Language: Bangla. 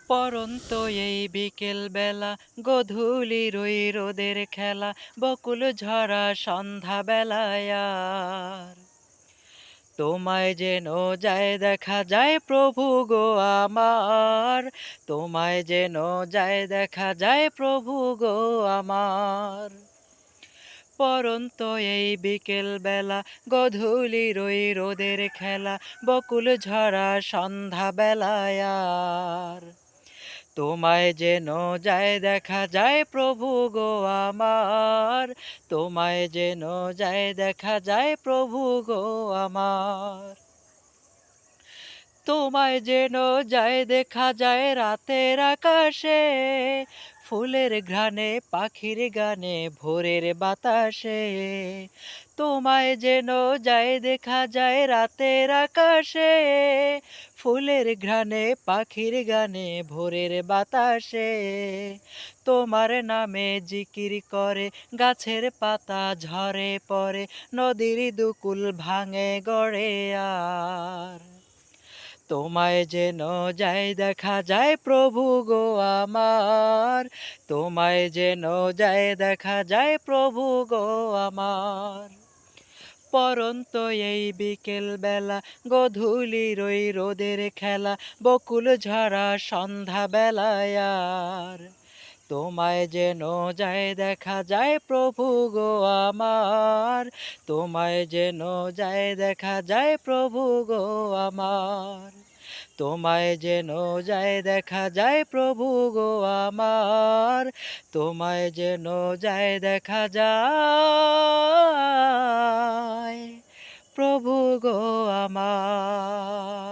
পরন্ত এই বিকেল বেলা গধূলির ওই রোদের খেলা বকুল ঝরা সন্ধ্যা বেলায় আর তোমায় যেন যায় দেখা যায় প্রভু গো আমার, তোমায় যেন যায় দেখা যায় প্রভু গো আমার। পরন্ত এই বিকেল বেলা গধূলির ওই রোদের খেলা বকুল ঝরা সন্ধ্যা বেলায় আর তোমায় যেন যায় দেখা যায় প্রভু গো আমার, তোমায় যেন যায় দেখা যায় প্রভু গো আমার। তোমায় যেন যায় দেখা যায় রাতের আকাশে, ফুলের ঘ্রাণে পাখির গানে ভোরের বাতাসে। তোমায় যেন যায় দেখা যায় রাতের আকাশে, ফুলের ঘ্রাণে পাখির গানে ভোরের বাতাসে। তোমার নামে জিকির করে গাছের পাতা ঝরে পড়ে, নদীর দুকুল ভাঙে গড়ে আর তোমায় যেন যায় দেখা যায় প্রভু গো আমার, তোমায় যেন যায় দেখা যায় প্রভু গো আমার। পরন্ত এই বিকেল বেলা গধূলির ওই রোদের খেলা বকুল ঝরা সন্ধ্যা বেলায় আর তোমায় যেন যায় দেখা যায় প্রভু গো আমার, তোমায় যেন যায় দেখা যায় প্রভু গো আমার। তোমায় যেন যায় দেখা যায় প্রভু গো আমার, তোমায় যেন যায় দেখা যায় প্রভু গো আমার।